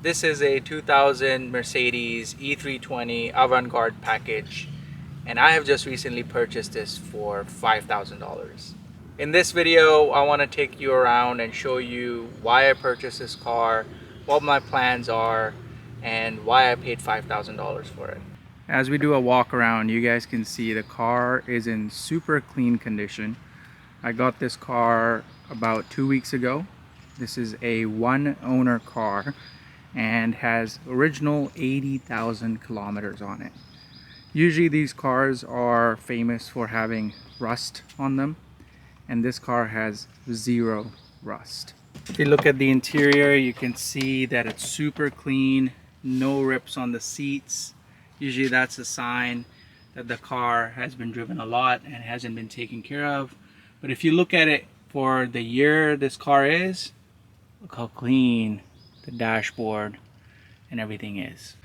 This is a 2000 Mercedes E320 Avant-Garde package, and I have just recently purchased this for $5,000. In this video, I want to take you around and show you why I purchased this car, what my plans are, and why I paid $5,000 for it. As we do a walk around, you guys can see the car is in super clean condition. I got this car about 2 weeks ago. This is a one owner car and has original 80,000 kilometers on it. Usually these cars are famous for having rust on them, and this car has zero rust. If you look at the interior, you can see that it's super clean, no rips on the seats. Usually that's a sign that the car has been driven a lot and hasn't been taken care of. But if you look at it for the year this car is, look how clean the dashboard and everything is.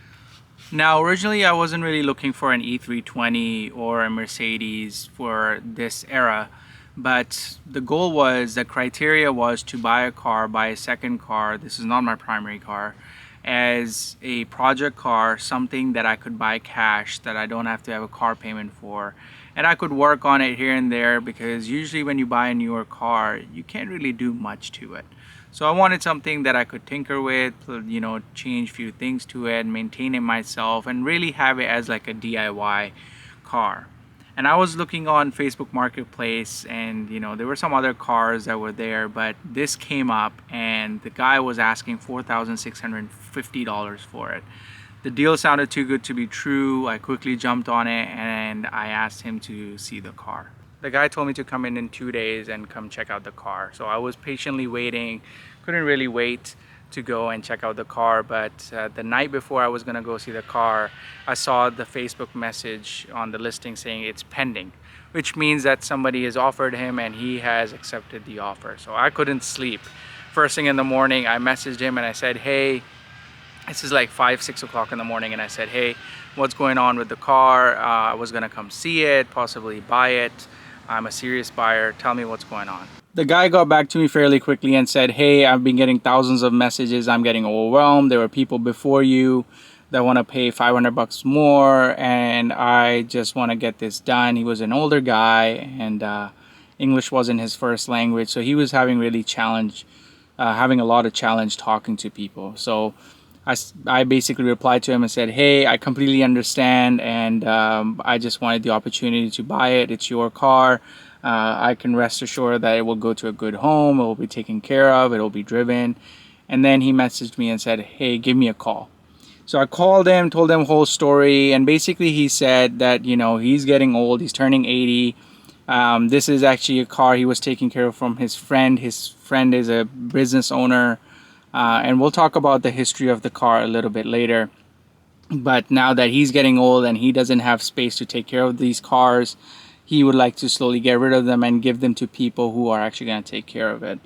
Now, originally I wasn't really looking for an E320 or a Mercedes for this era, but the goal was, the criteria was to buy a second car. This is not my primary car, as a project car, something that I could buy cash, that I don't have to have a car payment for, and I could work on it here and there, because usually when you buy a newer car you can't really do much to it. So I wanted something that I could tinker with, you know, change a few things to it, maintain it myself, and really have it as like a DIY car. And I was looking on Facebook Marketplace, and you know, there were some other cars that were there, but this came up and the guy was asking $4,650 for it. The deal sounded too good to be true. I quickly jumped on it and I asked him to see the car. The guy told me to come in 2 days and come check out the car. So I was patiently waiting, couldn't really wait to go and check out the car. But the night before I was gonna go see the car, I saw the Facebook message on the listing saying it's pending, which means that somebody has offered him and he has accepted the offer. So I couldn't sleep. First thing in the morning, I messaged him and I said, hey, this is like 5-6 o'clock in the morning, and I said, hey, what's going on with the car? I was gonna come see it, possibly buy it. I'm a serious buyer, tell me what's going on. The guy got back to me fairly quickly and said, hey, I've been getting thousands of messages, I'm getting overwhelmed. There were people before you that want to pay 500 bucks more, and I just want to get this done. He was an older guy, and English wasn't his first language, so he was having having a lot of challenge talking to people. So I basically replied to him and said, hey, I completely understand, and I just wanted the opportunity to buy it. It's your car. I can rest assured that it will go to a good home, it will be taken care of, it will be driven. And then he messaged me and said, hey, give me a call. So I called him, told him the whole story, and basically he said that, you know, he's getting old, he's turning 80. This is actually a car he was taking care of from his friend. His friend is a business owner. And we'll talk about the history of the car a little bit later. But now that he's getting old and he doesn't have space to take care of these cars, he would like to slowly get rid of them and give them to people who are actually going to take care of it.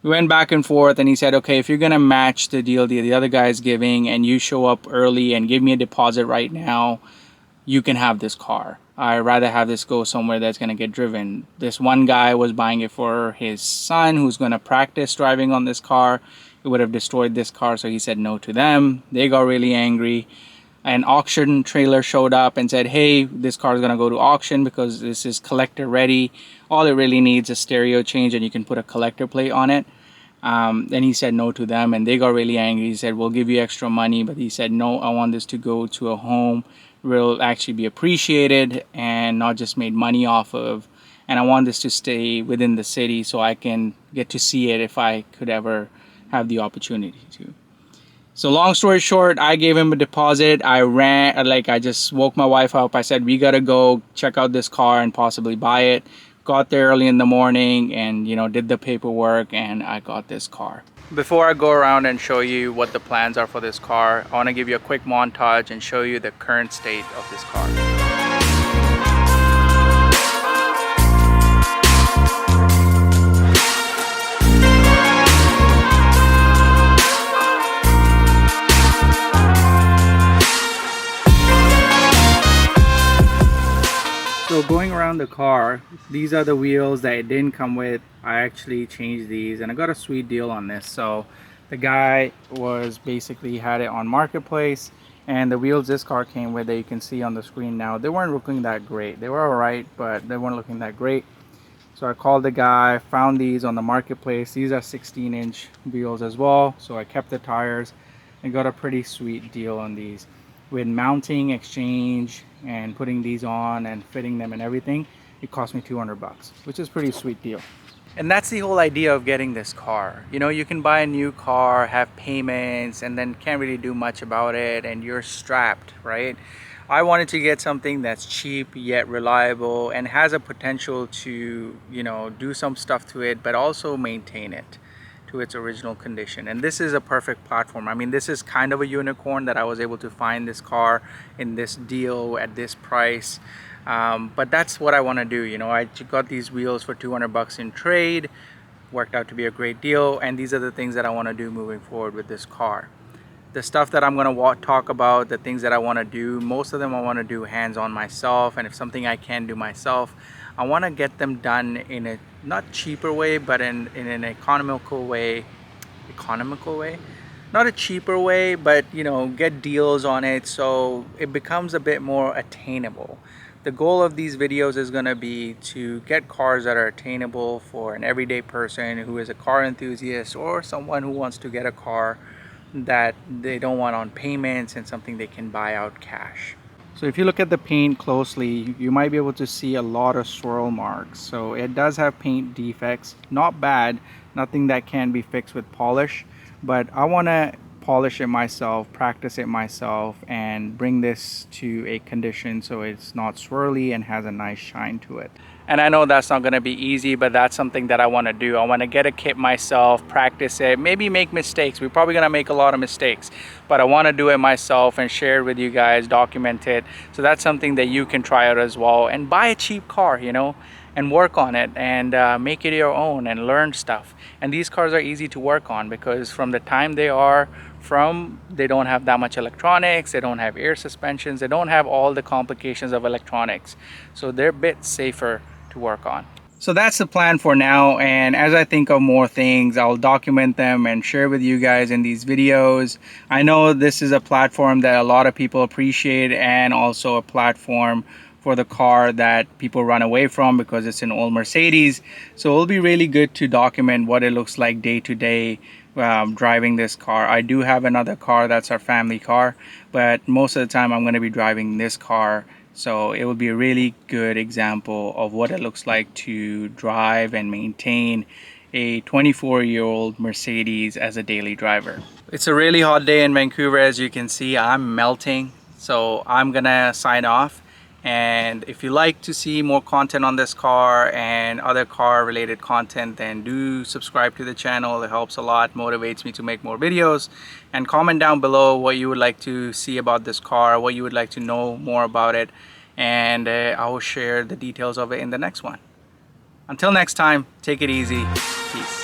We went back and forth, and he said, okay, if you're going to match the deal the other guy is giving, and you show up early and give me a deposit right now, you can have this car. I'd rather have this go somewhere that's going to get driven. This one guy was buying it for his son, who's going to practice driving on this car. It would have destroyed this car, so he said no to them. They got really angry. An auction trailer showed up and said, hey, this car is going to go to auction because this is collector ready. All it really needs is stereo change, and you can put a collector plate on it. Then he said no to them, and they got really angry. He said, we'll give you extra money, but he said, no, I want this to go to a home where it'll actually be appreciated and not just made money off of. And I want this to stay within the city so I can get to see it if I could ever have the opportunity to. So long story short, I gave him a deposit. I just woke my wife up. I said, we gotta go check out this car and possibly buy it. Got there early in the morning and, you know, did the paperwork, and I got this car. Before I go around and show you what the plans are for this car, I want to give you a quick montage and show you the current state of this car. So going around the car, these are the wheels that it didn't come with. I actually changed these and I got a sweet deal on this. So The guy was basically had it on marketplace, and the wheels this car came with that you can see on the screen now, they weren't looking that great. They were all right, but they weren't looking that great. So I called the guy, found these on the marketplace. These are 16-inch wheels as well, so I kept the tires and got a pretty sweet deal on these. With mounting, exchange, and putting these on and fitting them and everything, it cost me 200 bucks, which is a pretty sweet deal. And that's the whole idea of getting this car. You know, you can buy a new car, have payments, and then can't really do much about it, and you're strapped, right? I wanted to get something that's cheap yet reliable and has a potential to, you know, do some stuff to it, but also maintain it to its original condition. And this is a perfect platform. I mean, this is kind of a unicorn that I was able to find this car in this deal at this price. But that's what I want to do. You know, I got these wheels for 200 bucks in trade, worked out to be a great deal, and these are the things that I want to do moving forward with this car. The stuff that I'm going to talk about, the things that I want to do, most of them I want to do hands-on myself, and if something I can do myself, I want to get them done in a not cheaper way, but in an economical way, not a cheaper way, but you know, get deals on it so it becomes a bit more attainable. The goal of these videos is going to be to get cars that are attainable for an everyday person who is a car enthusiast or someone who wants to get a car that they don't want on payments and something they can buy out cash. So if you look at the paint closely, you might be able to see a lot of swirl marks. So it does have paint defects, not bad, nothing that can be fixed with polish, but I want to polish it myself, practice it myself, and bring this to a condition so it's not swirly and has a nice shine to it. And I know that's not going to be easy, but that's something that I want to do. I want to get a kit myself, practice it, maybe make mistakes. We're probably going to make a lot of mistakes, but I want to do it myself and share it with you guys, document it. So that's something that you can try out as well, and buy a cheap car, you know, and work on it and make it your own and learn stuff. And these cars are easy to work on because from the time they don't have that much electronics, they don't have air suspensions, they don't have all the complications of electronics. So they're a bit safer to work on. So that's the plan for now, and as I think of more things, I'll document them and share with you guys in these videos. I know this is a platform that a lot of people appreciate, and also a platform for the car that people run away from because it's an old Mercedes. So it'll be really good to document what it looks like day to day driving this car. I do have another car that's our family car, but most of the time I'm going to be driving this car. So it will be a really good example of what it looks like to drive and maintain a 24-year-old Mercedes as a daily driver. It's a really hot day in Vancouver. As you can see, I'm melting. So I'm gonna sign off. And if you like to see more content on this car and other car related content, then do subscribe to the channel. It helps a lot, motivates me to make more videos. And comment down below what you would like to see about this car, what you would like to know more about it, and I will share the details of it in the next one. Until next time, take it easy. Peace.